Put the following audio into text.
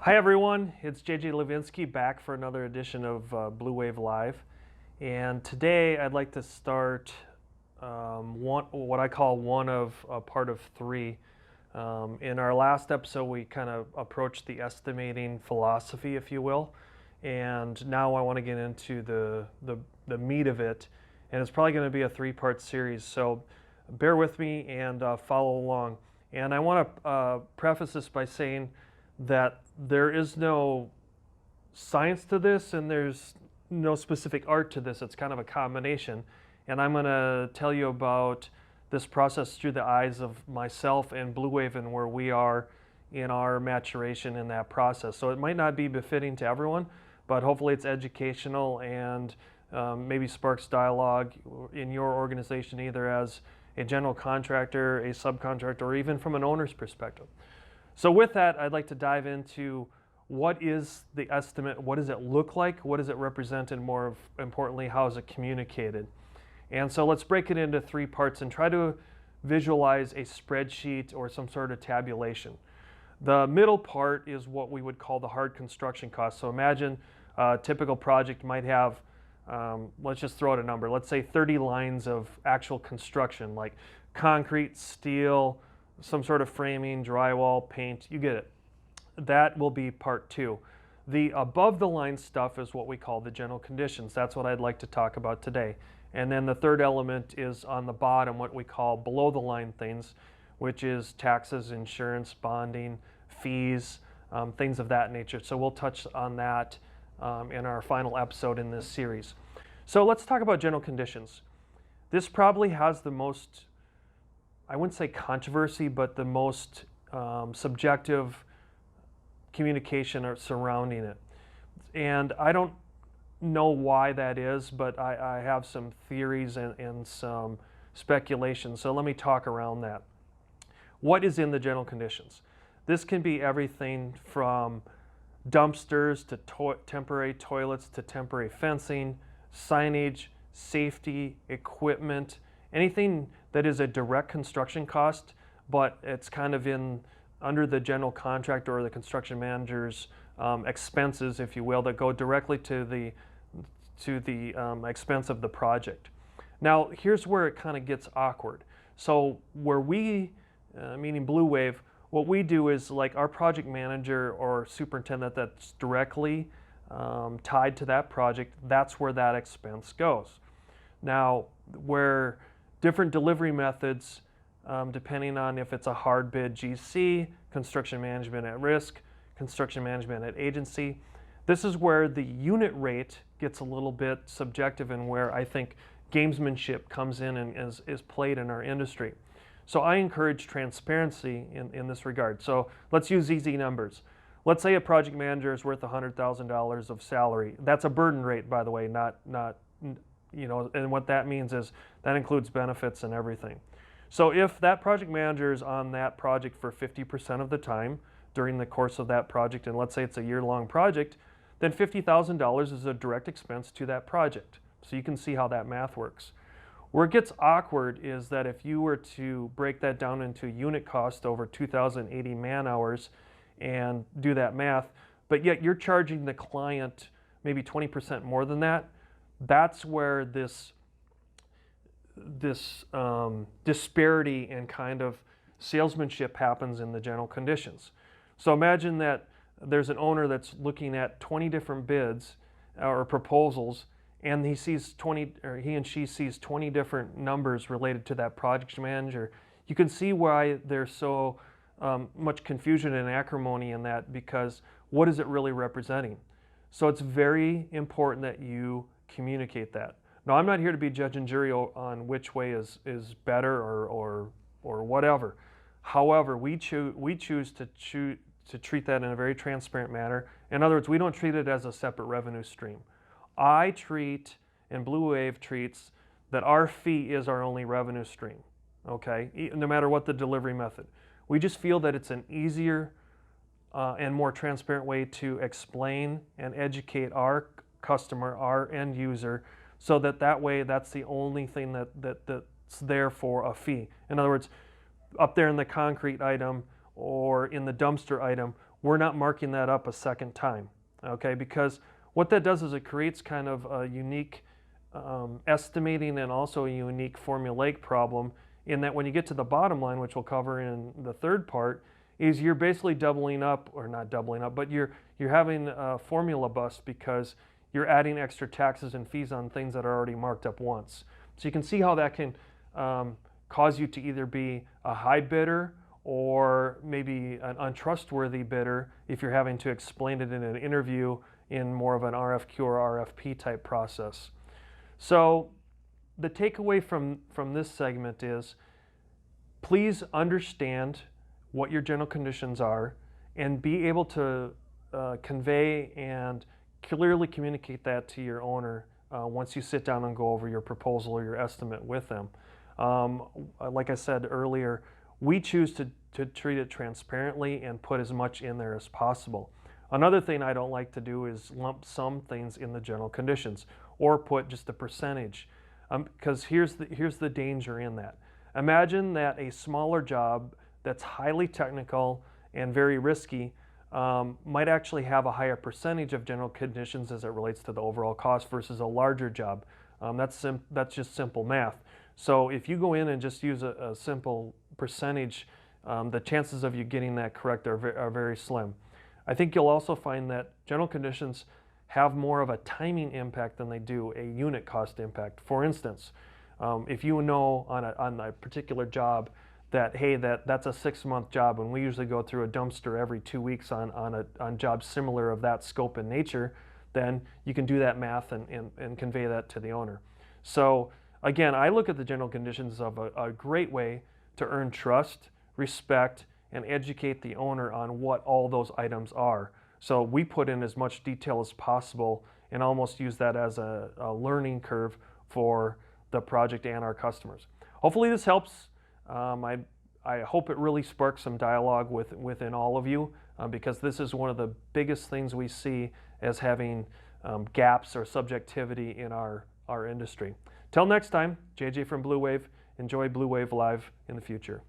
Hi everyone, it's JJ Levenske back for another edition of Bleuwave Live. And today I'd like to start what I call one of part of three. In our last episode we kind of approached the estimating philosophy, if you will. And now I want to get into the meat of it. And it's probably going to be a three-part series, so bear with me and follow along. And I want to preface this by saying that there is no science to this and there's no specific art to this. It's kind of a combination. And I'm going to tell you about this process through the eyes of myself and Bleuwave and where we are in our maturation in that process. So it might not be befitting to everyone, but hopefully it's educational and maybe sparks dialogue in your organization, either as a general contractor, a subcontractor, or even from an owner's perspective. So with that, I'd like to dive into what is the estimate, what does it look like, what does it represent, and more importantly, how is it communicated? And so let's break it into three parts and try to visualize a spreadsheet or some sort of tabulation. The middle part is what we would call the hard construction cost. So imagine a typical project might have, let's just throw out a number, let's say 30 lines of actual construction, like concrete, steel, some sort of framing, drywall, paint, you get it. That will be part two. The above the line stuff is what we call the general conditions. That's what I'd like to talk about today. And then the third element is on the bottom, what we call below the line things, which is taxes, insurance, bonding, fees, things of that nature. So we'll touch on that in our final episode in this series. So let's talk about general conditions. This probably has the most, I wouldn't say controversy, but the most subjective communication surrounding it. And I don't know why that is, but I have some theories and some speculation. So let me talk around that. What is in the general conditions? This can be everything from dumpsters to temporary toilets to temporary fencing, signage, safety, equipment, anything that is a direct construction cost, but it's kind of under the general contractor or the construction manager's expenses, if you will, that go directly to the expense of the project. Now, here's where it kind of gets awkward. So where we, meaning Bleuwave, what we do is like our project manager or superintendent that's directly tied to that project, that's where that expense goes. Now, where different delivery methods, depending on if it's a hard bid GC, construction management at risk, construction management at agency, this is where the unit rate gets a little bit subjective and where I think gamesmanship comes in and is played in our industry. So I encourage transparency in this regard. So let's use easy numbers. Let's say a project manager is worth $100,000 of salary. That's a burden rate, by the way, not and what that means is that includes benefits and everything. So if that project manager is on that project for 50% of the time during the course of that project, and let's say it's a year-long project, then $50,000 is a direct expense to that project. So you can see how that math works. Where it gets awkward is that if you were to break that down into unit cost over 2,080 man hours and do that math, but yet you're charging the client maybe 20% more than that, that's where this disparity and kind of salesmanship happens in the general conditions. So imagine that there's an owner that's looking at 20 different bids or proposals, and he and she sees 20 different numbers related to that project manager. You can see why there's so much confusion and acrimony in that, because what is it really representing? So it's very important that you communicate that. Now, I'm not here to be judge and jury on which way is better or whatever. However, we choose to treat that in a very transparent manner. In other words, we don't treat it as a separate revenue stream. I treat, and Bleuwave treats, that our fee is our only revenue stream, okay? No matter what the delivery method. We just feel that it's an easier and more transparent way to explain and educate our customer, our end user, so that way that's the only thing that's there for a fee. In other words, up there in the concrete item or in the dumpster item, we're not marking that up a second time, okay? Because what that does is it creates kind of a unique estimating and also a unique formulaic problem, in that when you get to the bottom line, which we'll cover in the third part, is you're basically doubling up, or not doubling up, but you're having a formula bust because you're adding extra taxes and fees on things that are already marked up once. So you can see how that can cause you to either be a high bidder or maybe an untrustworthy bidder if you're having to explain it in an interview in more of an RFQ or RFP type process. So the takeaway from this segment is, please understand what your general conditions are and be able to convey and clearly communicate that to your owner once you sit down and go over your proposal or your estimate with them. Like I said earlier, we choose to treat it transparently and put as much in there as possible. Another thing I don't like to do is lump sum things in the general conditions or put just a percentage, because here's the danger in that. Imagine that a smaller job that's highly technical and very risky might actually have a higher percentage of general conditions as it relates to the overall cost versus a larger job. That's just simple math. So if you go in and just use a simple percentage, the chances of you getting that correct are very slim. I think you'll also find that general conditions have more of a timing impact than they do a unit cost impact. For instance, if you know on a particular job that, hey, that's a 6-month job, and we usually go through a dumpster every 2 weeks on jobs similar of that scope and nature, then you can do that math and convey that to the owner. So again, I look at the general conditions of a great way to earn trust, respect, and educate the owner on what all those items are. So we put in as much detail as possible and almost use that as a learning curve for the project and our customers. Hopefully this helps. I hope it really sparks some dialogue within all of you, because this is one of the biggest things we see as having gaps or subjectivity in our industry. Till next time, JJ from Bleuwave. Enjoy Bleuwave Live in the future.